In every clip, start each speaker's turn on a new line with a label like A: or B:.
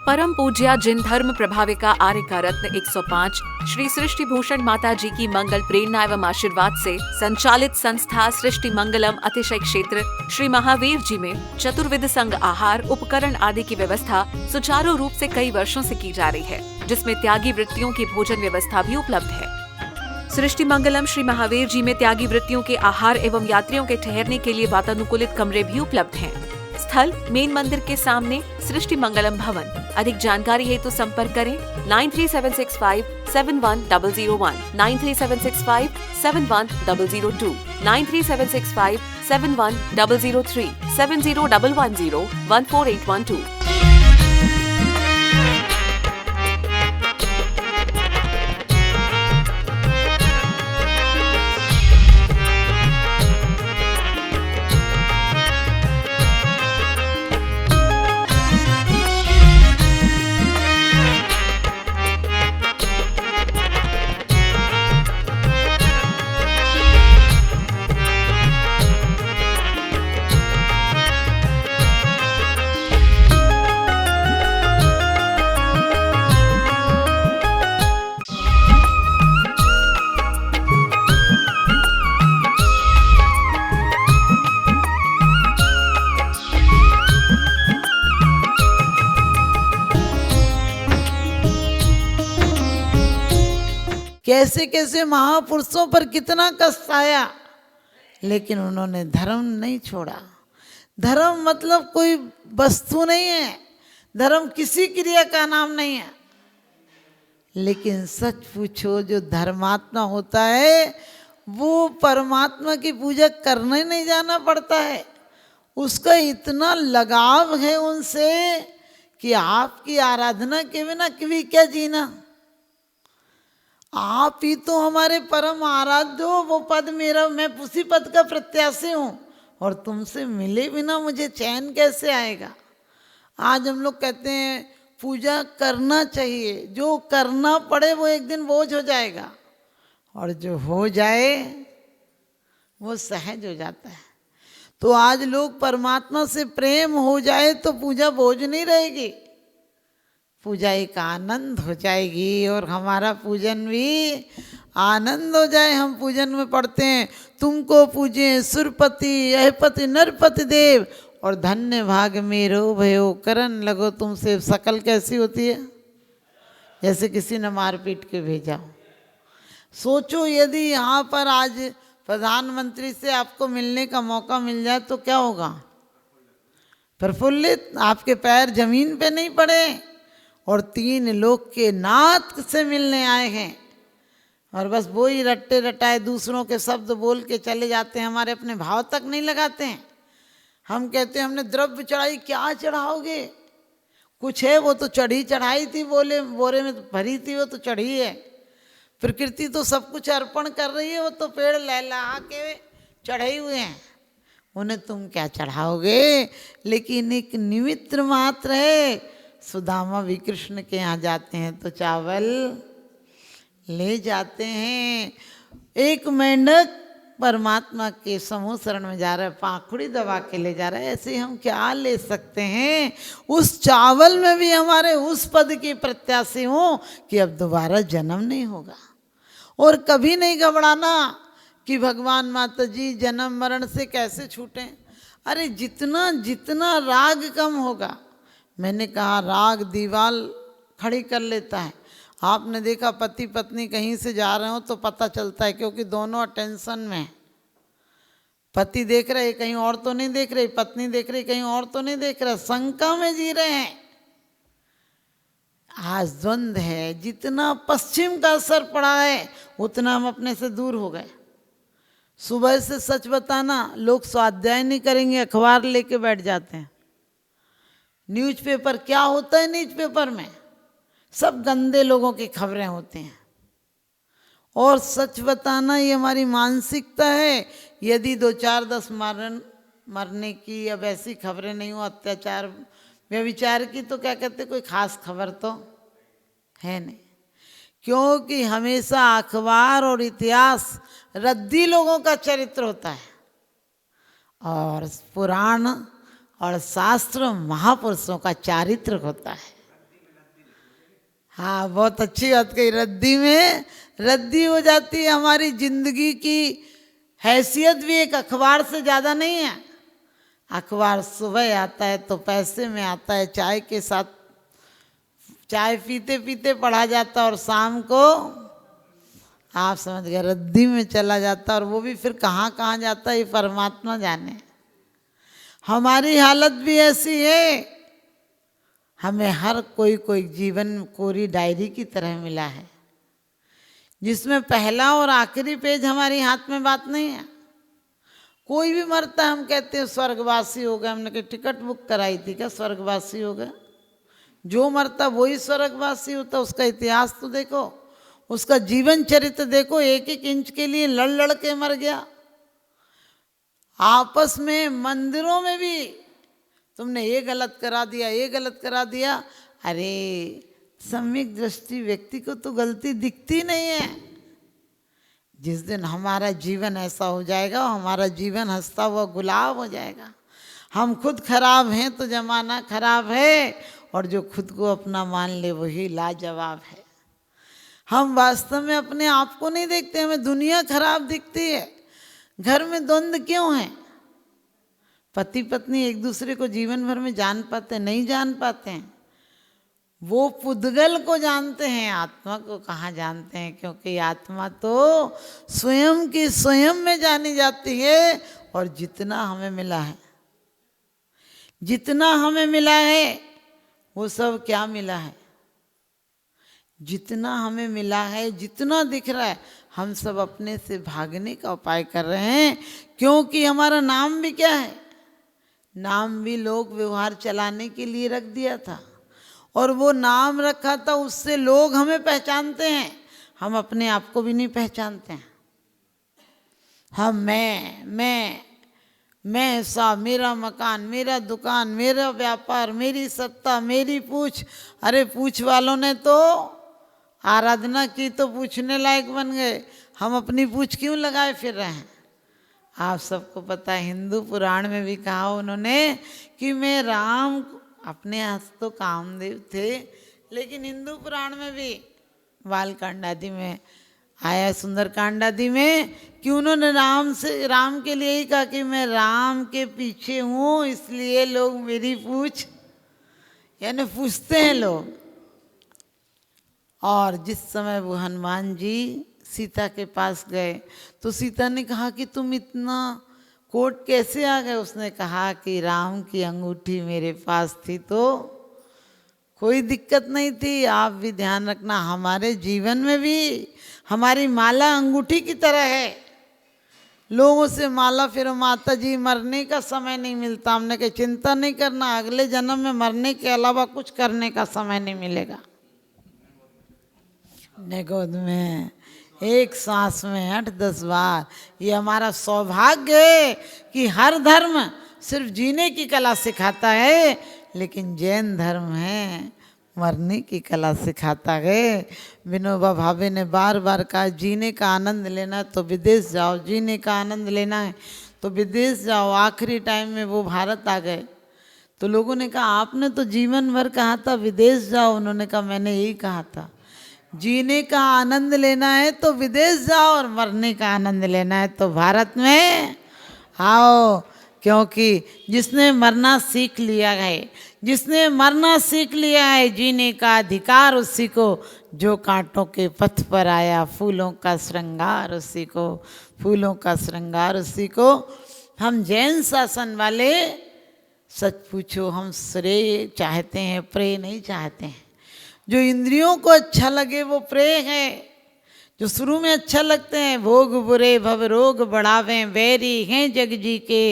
A: परम पूज्या जिन धर्म प्रभाविका आर्य का रत्न 105 श्री सृष्टि भूषण माता जी की मंगल प्रेरणा एवं आशीर्वाद से संचालित संस्था सृष्टि मंगलम अतिशय क्षेत्र श्री महावीर जी में चतुर्विध संघ आहार उपकरण आदि की व्यवस्था सुचारू रूप से कई वर्षों से की जा रही है, जिसमें त्यागी वृत्तियों की भोजन व्यवस्था भी उपलब्ध है। सृष्टि मंगलम श्री महावीर जी में त्यागी वृत्तियों के आहार एवं यात्रियों के ठहरने के लिए वातानुकूलित कमरे भी उपलब्ध हैं। स्थल मेन मंदिर के सामने सृष्टि मंगलम भवन। अधिक जानकारी हेतु संपर्क करें 9376571001, 9376571002, 9376571003, 7011014812।
B: कैसे कैसे महापुरुषों पर कितना कष्ट आया, लेकिन उन्होंने धर्म नहीं छोड़ा। धर्म मतलब कोई वस्तु नहीं है, धर्म किसी क्रिया का नाम नहीं है। लेकिन सच पूछो, जो धर्मात्मा होता है वो परमात्मा की पूजा करने नहीं जाना पड़ता है। उसका इतना लगाव है उनसे कि आपकी आराधना के बिना कभी क्या जीना। आप ही तो हमारे परम आराध्य हो, वो पद मेरा, मैं उसी पद का प्रत्याशी हूँ, और तुमसे मिले बिना मुझे चैन कैसे आएगा। आज हम लोग कहते हैं पूजा करना चाहिए, जो करना पड़े वो एक दिन बोझ हो जाएगा, और जो हो जाए वो सहज हो जाता है। तो आज लोग परमात्मा से प्रेम हो जाए तो पूजा बोझ नहीं रहेगी, पूजा एक आनंद हो जाएगी, और हमारा पूजन भी आनंद हो जाए। हम पूजन में पढ़ते हैं, तुमको पूजे सुरपति अहपति नरपति देव, और धन्य भाग मेरो भयो करन लगो तुमसे। शकल कैसी होती है? जैसे किसी ने मारपीट के भेजा। सोचो यदि यहाँ पर आज प्रधानमंत्री से आपको मिलने का मौका मिल जाए तो क्या होगा? प्रफुल्लित, आपके पैर जमीन पे नहीं पड़े, और 3 लोग के नाथ से मिलने आए हैं, और बस वो ही रट्टे रटाए दूसरों के शब्द बोल के चले जाते हैं, हमारे अपने भाव तक नहीं लगाते हैं। हम कहते हैं हमने द्रव्य चढ़ाई, क्या चढ़ाओगे? कुछ है, वो तो चढ़ी चढ़ाई थी, बोले बोरे में भरी थी, वो तो चढ़ी है। प्रकृति तो सब कुछ अर्पण कर रही है, वो तो पेड़ लहलहा के चढ़े हुए हैं, उन्हें तुम क्या चढ़ाओगे? लेकिन एक निमित्त मात्र है। सुदामा भी कृष्ण के यहाँ जाते हैं तो चावल ले जाते हैं। एक मेंढक परमात्मा के समूह शरण में जा रहा है, पाखुड़ी दबा के ले जा रहा है। ऐसे हम क्या ले सकते हैं? उस चावल में भी हमारे उस पद की प्रत्याशी हो कि अब दोबारा जन्म नहीं होगा। और कभी नहीं घबराना कि भगवान माता जी जन्म मरण से कैसे छूटें। अरे जितना जितना राग कम होगा, मैंने कहा राग दीवार खड़ी कर लेता है। आपने देखा पति पत्नी कहीं से जा रहे हो तो पता चलता है, क्योंकि दोनों अटेंशन में है। पति देख रहे कहीं और तो नहीं देख रही, पत्नी देख रही कहीं और तो नहीं देख रहा, शंका में जी रहे हैं। आज द्वंद्व है, जितना पश्चिम का असर पड़ा है उतना हम अपने से दूर हो गए। सुबह से सच बताना, लोग स्वाध्याय नहीं करेंगे, अखबार लेके बैठ जाते हैं। न्यूज़पेपर क्या होता है? न्यूज़पेपर में सब गंदे लोगों की खबरें होती हैं। और सच बताना ये हमारी मानसिकता है। यदि 2-4-10 मरने की या वैसी खबरें नहीं हो, अत्याचार व्यभिचार की, तो क्या कहते, कोई खास खबर तो है नहीं। क्योंकि हमेशा अखबार और इतिहास रद्दी लोगों का चरित्र होता है, और पुराण और शास्त्र महापुरुषों का चारित्र होता है। हाँ, बहुत अच्छी बात कही। रद्दी में रद्दी हो जाती है हमारी जिंदगी की हैसियत भी एक अखबार से ज़्यादा नहीं है। अखबार सुबह आता है तो पैसे में आता है, चाय के साथ, चाय पीते पीते पढ़ा जाता और शाम को आप समझ गए रद्दी में चला जाता, और वो भी फिर कहाँ कहाँ जाता है ये परमात्मा जाने। हमारी हालत भी ऐसी है, हमें हर कोई जीवन कोरी डायरी की तरह मिला है, जिसमें पहला और आखिरी पेज हमारी हाथ में बात नहीं है। कोई भी मरता है हम कहते हैं स्वर्गवासी हो गए, हमने कहीं टिकट बुक कराई थी क्या स्वर्गवासी हो गए? जो मरता वही स्वर्गवासी होता। उसका इतिहास तो देखो, उसका जीवन चरित्र देखो, एक एक इंच के लिए लड़ लड़ के मर गया। आपस में मंदिरों में भी तुमने ये गलत करा दिया, ये गलत करा दिया। अरे सम्यक दृष्टि व्यक्ति को तो गलती दिखती नहीं है। जिस दिन हमारा जीवन ऐसा हो जाएगा, हमारा जीवन हंसता हुआ गुलाब हो जाएगा। हम खुद खराब हैं तो जमाना खराब है, और जो खुद को अपना मान ले वही लाजवाब है। हम वास्तव में अपने आप को नहीं देखते, हमें दुनिया खराब दिखती है। घर में द्वंद्व क्यों है? पति पत्नी एक दूसरे को जीवन भर में जान पाते नहीं जान पाते हैं। वो पुद्गल को जानते हैं, आत्मा को कहाँ जानते हैं, क्योंकि आत्मा तो स्वयं की स्वयं में जानी जाती है। और जितना हमें मिला है, जितना हमें मिला है वो सब क्या मिला है? जितना हमें मिला है, जितना दिख रहा है, हम सब अपने से भागने का उपाय कर रहे हैं। क्योंकि हमारा नाम भी क्या है? नाम भी लोक व्यवहार चलाने के लिए रख दिया था, और वो नाम रखा था उससे लोग हमें पहचानते हैं, हम अपने आप को भी नहीं पहचानते हैं। हम मैं ऐसा, मेरा मकान, मेरा दुकान, मेरा व्यापार, मेरी सत्ता, मेरी पूछ। अरे पूछ वालों ने तो आराधना की तो पूछने लायक बन गए, हम अपनी पूछ क्यों लगाए फिर रहे हैं? आप सबको पता है हिंदू पुराण में भी कहा उन्होंने कि मैं राम, अपने हाथ तो कामदेव थे, लेकिन हिंदू पुराण में भी बालकांड आदि में आया, सुंदरकांड आदि में, कि उन्होंने राम के लिए ही कहा कि मैं राम के पीछे हूँ, इसलिए लोग मेरी पूछ, यानी पूछते हैं लोग। और जिस समय वो हनुमान जी सीता के पास गए तो सीता ने कहा कि तुम इतना कोर्ट कैसे आ गए? उसने कहा कि राम की अंगूठी मेरे पास थी तो कोई दिक्कत नहीं थी। आप भी ध्यान रखना, हमारे जीवन में भी हमारी माला अंगूठी की तरह है। लोगों से माला फिर माता जी मरने का समय नहीं मिलता। हमने कहा चिंता नहीं करना, अगले जन्म में मरने के अलावा कुछ करने का समय नहीं मिलेगा। गोद में एक सांस में 8-10 बार, ये हमारा सौभाग्य है कि हर धर्म सिर्फ जीने की कला सिखाता है, लेकिन जैन धर्म है मरने की कला सिखाता है। विनोबा भावे ने बार बार कहा जीने का आनंद लेना है तो विदेश जाओ, जीने का आनंद लेना है तो विदेश जाओ। आखिरी टाइम में वो भारत आ गए तो लोगों ने कहा आपने तो जीवन भर कहा था विदेश जाओ। उन्होंने कहा मैंने यही कहा था, जीने का आनंद लेना है तो विदेश जाओ और मरने का आनंद लेना है तो भारत में आओ। क्योंकि जिसने मरना सीख लिया है, जिसने मरना सीख लिया है, जीने का अधिकार उसी को, जो कांटों के पथ पर आया, फूलों का श्रृंगार उसी को, फूलों का श्रृंगार उसी को। हम जैन शासन वाले सच पूछो हम श्रेय चाहते हैं, प्रेय नहीं चाहते हैं। जो इंद्रियों को अच्छा लगे वो प्रेय है। जो शुरू में अच्छा लगते हैं, भोग बुरे भव रोग बढ़ावें, वैरी हैं जग जी के,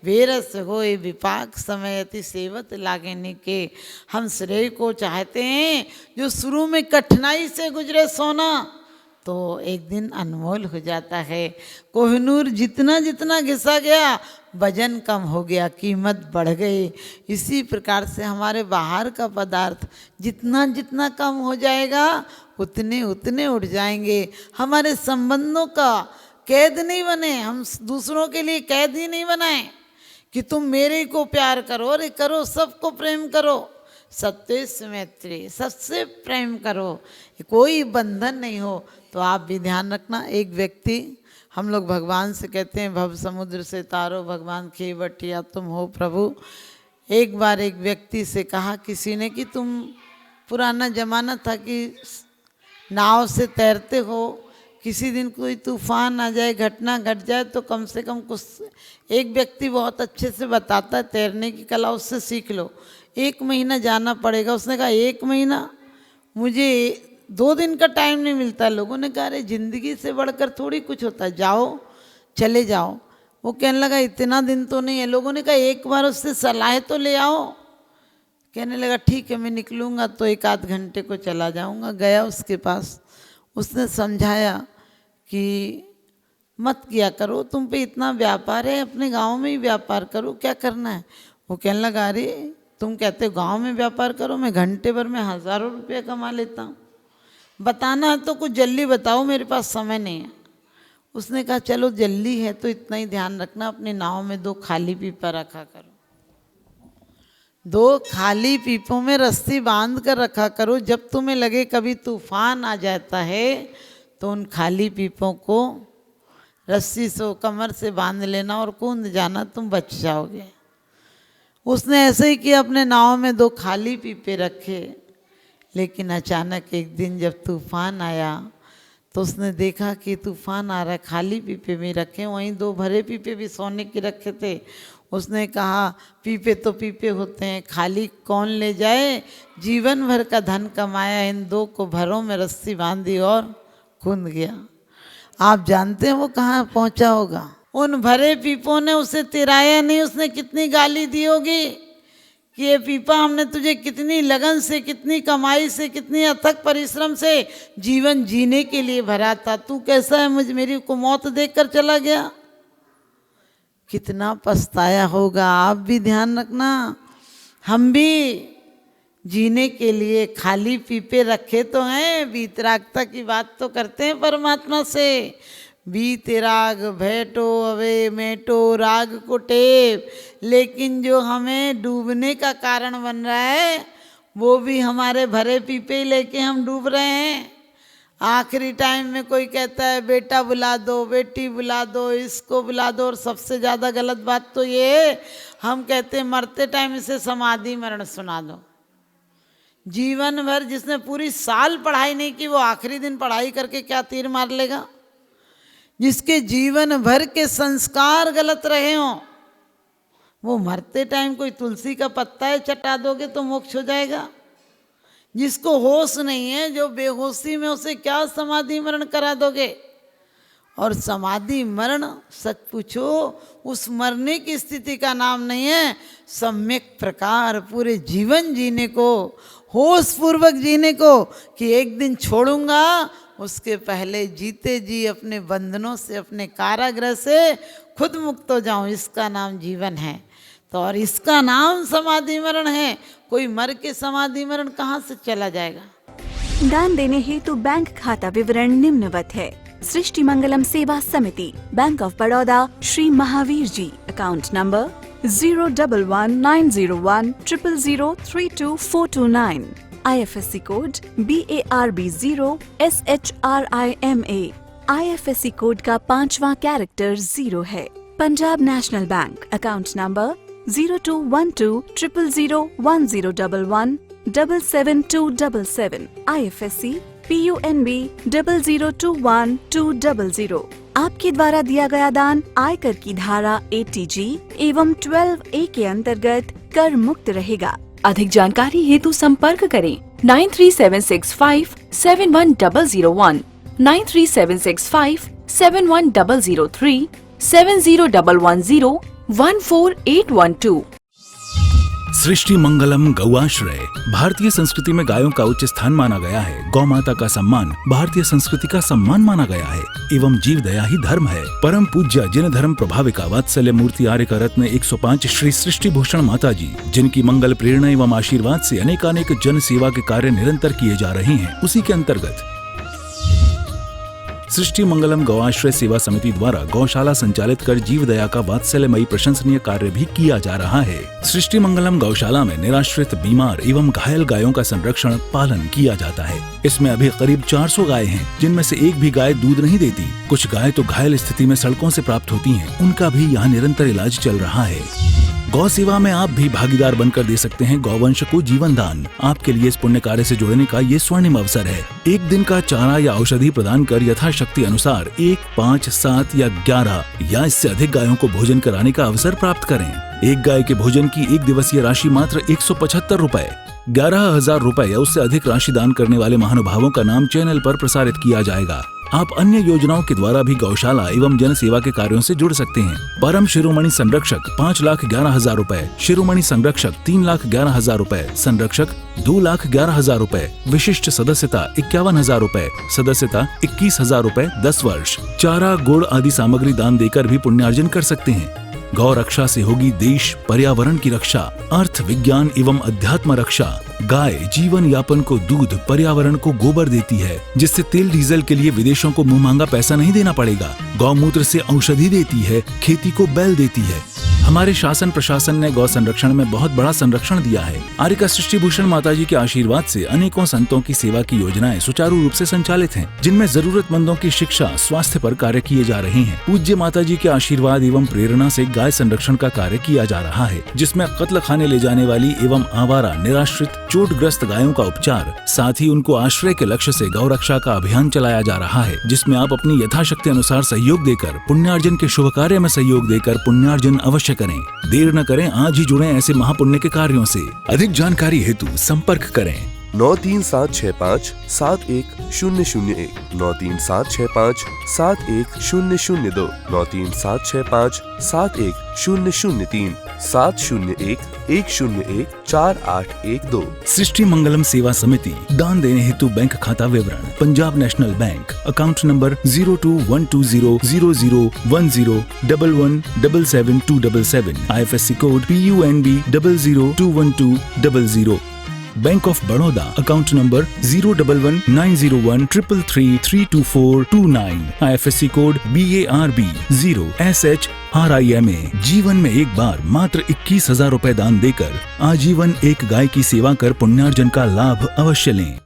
B: वेरस होए विपाक समय अति सेवत लागे निके। हम श्रेय को चाहते हैं, जो शुरू में कठिनाई से गुजरे सोना तो एक दिन अनमोल हो जाता है। कोहिनूर जितना जितना घिसा गया वजन कम हो गया, कीमत बढ़ गई। इसी प्रकार से हमारे बाहर का पदार्थ जितना जितना कम हो जाएगा उतने उतने उठ जाएंगे। हमारे संबंधों का कैद नहीं बने, हम दूसरों के लिए कैद ही नहीं बनाए कि तुम मेरे को प्यार करो, अरे करो, सबको प्रेम करो, सत्येस मैत्री, सबसे प्रेम करो, कोई बंधन नहीं हो। तो आप भी ध्यान रखना। एक व्यक्ति, हम लोग भगवान से कहते हैं भव समुद्र से तारो भगवान खेवटिया तुम हो प्रभु। एक बार एक व्यक्ति से कहा किसी ने कि तुम, पुराना जमाना था कि नाव से तैरते हो, किसी दिन कोई तूफान आ जाए, घटना घट जाए तो कम से कम कुछ, एक व्यक्ति बहुत अच्छे से बताता है तैरने की कला, उससे सीख लो। 1 महीना जाना पड़ेगा। उसने कहा 1 महीना, मुझे 2 दिन का टाइम नहीं मिलता। लोगों ने कहा अरे ज़िंदगी से बढ़कर थोड़ी कुछ होता है, जाओ चले जाओ। वो कहने लगा इतना दिन तो नहीं है। लोगों ने कहा एक बार उससे सलाह तो ले आओ। कहने लगा ठीक है मैं निकलूँगा तो 1 आध घंटे को चला जाऊँगा। गया उसके पास, उसने समझाया कि मत किया करो, तुम पे इतना व्यापार है, अपने गांव में ही व्यापार करो, क्या करना है। वो कहने लगा अरे तुम कहते हो गांव में व्यापार करो, मैं घंटे भर में हज़ारों रुपये कमा लेता हूँ, बताना है तो कुछ जल्दी बताओ, मेरे पास समय नहीं है। उसने कहा चलो जल्दी है तो इतना ही ध्यान रखना, अपने नाव में 2 खाली पीपा रखा करो, 2 खाली पीपों में रस्सी बांध कर रखा करो। जब तुम्हें लगे कभी तूफान आ जाता है तो उन खाली पीपों को रस्सी से कमर से बांध लेना और कूद जाना, तुम बच जाओगे। उसने ऐसे ही किया, अपने नाव में 2 खाली पीपे रखे। लेकिन अचानक एक दिन जब तूफान आया तो उसने देखा कि तूफान आ रहा है, खाली पीपे भी रखे, वहीं 2 भरे पीपे भी सोने के रखे थे। उसने कहा पीपे तो पीपे होते हैं, खाली कौन ले जाए, जीवन भर का धन कमाया, इन 2 को भरों में रस्सी बांधी और कूद गया। आप जानते हैं वो कहाँ पहुँचा होगा। उन भरे पीपों ने उसे तिराया नहीं। उसने कितनी गाली दी होगी कि ये पीपा हमने तुझे कितनी लगन से, कितनी कमाई से, कितनी अथक परिश्रम से जीवन जीने के लिए भरा था, तू कैसा है, मेरी को मौत देखकर चला गया। कितना पछताया होगा। आप भी ध्यान रखना, हम भी जीने के लिए खाली पीपे रखे तो हैं, वीतरागता की बात तो करते हैं परमात्मा से। वीतराग भेटो अवे मेटो राग को टेप, लेकिन जो हमें डूबने का कारण बन रहा है वो भी हमारे भरे पीपे लेके हम डूब रहे हैं। आखिरी टाइम में कोई कहता है बेटा बुला दो, बेटी बुला दो, इसको बुला दो, और सबसे ज़्यादा गलत बात तो ये है हम कहते हैं मरते टाइम इसे समाधि मरण सुना दो। जीवन भर जिसने पूरी साल पढ़ाई नहीं की वो आखिरी दिन पढ़ाई करके क्या तीर मार लेगा। जिसके जीवन भर के संस्कार गलत रहे हों वो मरते टाइम कोई तुलसी का पत्ता है चटा दोगे तो मोक्ष हो जाएगा। जिसको होश नहीं है, जो बेहोशी में, उसे क्या समाधि मरण करा दोगे। और समाधि मरण सच पूछो उस मरने की स्थिति का नाम नहीं है, सम्यक प्रकार पूरे जीवन जीने को, होश पूर्वक जीने को, कि एक दिन छोड़ूंगा उसके पहले जीते जी अपने बंधनों से, अपने कारागृह से खुद मुक्त हो जाऊं, इसका नाम जीवन है। तो और इसका नाम समाधि मरण है। कोई मर के समाधि मरण कहाँ से चला जाएगा।
C: दान देने हेतु बैंक खाता विवरण निम्नवत है। सृष्टि Mangalam Seva Samiti, bank of Baroda, Shri Mahavir ji, account number 011901000324229, IFSC code BARB0 SHRIMA, IFSC code का 5वां कैरेक्टर 0 है। Punjab National Bank, account number 0212001011777277, IFSC PUNB 0021200। आपके द्वारा दिया गया दान आयकर की धारा 80G एवं 12A के अंतर्गत कर मुक्त रहेगा।
D: अधिक जानकारी हेतु संपर्क करें 9376571001, 9376571003, 7011014812।
E: सृष्टि मंगलम गौआश्रय भारतीय संस्कृति में गायों का उच्च स्थान माना गया है। गौ माता का सम्मान भारतीय संस्कृति का सम्मान माना गया है एवं जीव दया ही धर्म है। परम पूज्य जिन धर्म प्रभाविका वात्सल्य मूर्ति आर्य रत्न 105 श्री सृष्टि भूषण माता जी, जिनकी मंगल प्रेरणा एवं आशीर्वाद से अनेकानेक जन सेवा के कार्य निरंतर किए जा रहे हैं, उसी के अंतर्गत सृष्टि मंगलम गौआश्रय सेवा समिति द्वारा गौशाला संचालित कर जीव दया का वात्सल्यमयी प्रशंसनीय कार्य भी किया जा रहा है। सृष्टि मंगलम गौशाला में निराश्रित, बीमार एवं घायल गायों का संरक्षण पालन किया जाता है। इसमें अभी करीब 400 गाय हैं, जिनमें से एक भी गाय दूध नहीं देती। कुछ गाय तो घायल स्थिति में सड़कों से प्राप्त होती हैं। उनका भी यहाँ निरंतर इलाज चल रहा है। गौ सेवा में आप भी भागीदार बनकर दे सकते हैं गौवंश को जीवन दान। आपके लिए इस पुण्य कार्य से जुड़ने का ये स्वर्णिम अवसर है। एक दिन का चारा या औषधि प्रदान कर यथाशक्ति अनुसार 1, 5, 7 या 11 या इससे अधिक गायों को भोजन कराने का अवसर प्राप्त करें। एक गाय के भोजन की 1 दिवसीय राशि मात्र 175 रुपए। 11,000 रुपए या उससे अधिक राशि दान करने वाले महानुभावों का नाम चैनल पर प्रसारित किया जाएगा। आप अन्य योजनाओं के द्वारा भी गौशाला एवं जन सेवा के कार्यों से जुड़ सकते हैं। परम शिरोमणि संरक्षक 5,11,000 रुपए, शिरोमणि संरक्षक 3,11,000 रुपए, संरक्षक 2,11,000 रुपए, विशिष्ट सदस्यता 51,000 रुपए, सदस्यता 21,000 रुपए 10 वर्ष। चारा, गुड़ आदि सामग्री दान देकर भी पुण्यार्जन कर सकते हैं। गौ रक्षा से होगी देश पर्यावरण की रक्षा, अर्थ विज्ञान एवं अध्यात्म रक्षा। गाय जीवन यापन को दूध, पर्यावरण को गोबर देती है, जिससे तेल डीजल के लिए विदेशों को मुंह मांगा पैसा नहीं देना पड़ेगा। गौमूत्र से औषधि देती है, खेती को बैल देती है। हमारे शासन प्रशासन ने गौ संरक्षण में बहुत बड़ा संरक्षण दिया है। आर्यका सृष्टि भूषण माताजी के आशीर्वाद से अनेकों संतों की सेवा की योजनाएं सुचारू रूप से संचालित हैं, जिनमें जरूरतमंदों की शिक्षा, स्वास्थ्य पर कार्य किए जा रहे हैं। पूज्य माताजी के आशीर्वाद एवं प्रेरणा से गाय संरक्षण का कार्य किया जा रहा है, जिसमें कत्ल खाने ले जाने वाली एवं आवारा, निराश्रित, चोटग्रस्त गायों का उपचार, साथ ही उनको आश्रय के लक्ष्य से गौ रक्षा का अभियान चलाया जा रहा है, जिसमें आप अपनी यथाशक्ति अनुसार सहयोग देकर पुण्यार्जन के शुभ कार्य में सहयोग देकर पुण्यार्जन अवश्य करें। देर न करें, आज ही जुड़ें ऐसे महापुण्य के कार्यों से। अधिक जानकारी हेतु संपर्क करें
F: 9376571001, 9376571002, 9376571003, 701-101-4812।
E: सृष्टि मंगलम सेवा समिति। दान देने हेतु बैंक खाता विवरण: Punjab National Bank, account number 0212001011777277, IFSC code PUNB 0021200। Bank of Baroda, account number 0119013332429, IFSC code BARB 0SHRIMA। जीवन में एक बार मात्र 21,000 रुपए दान देकर आजीवन एक गाय की सेवा कर पुण्यार्जन का लाभ अवश्य लें।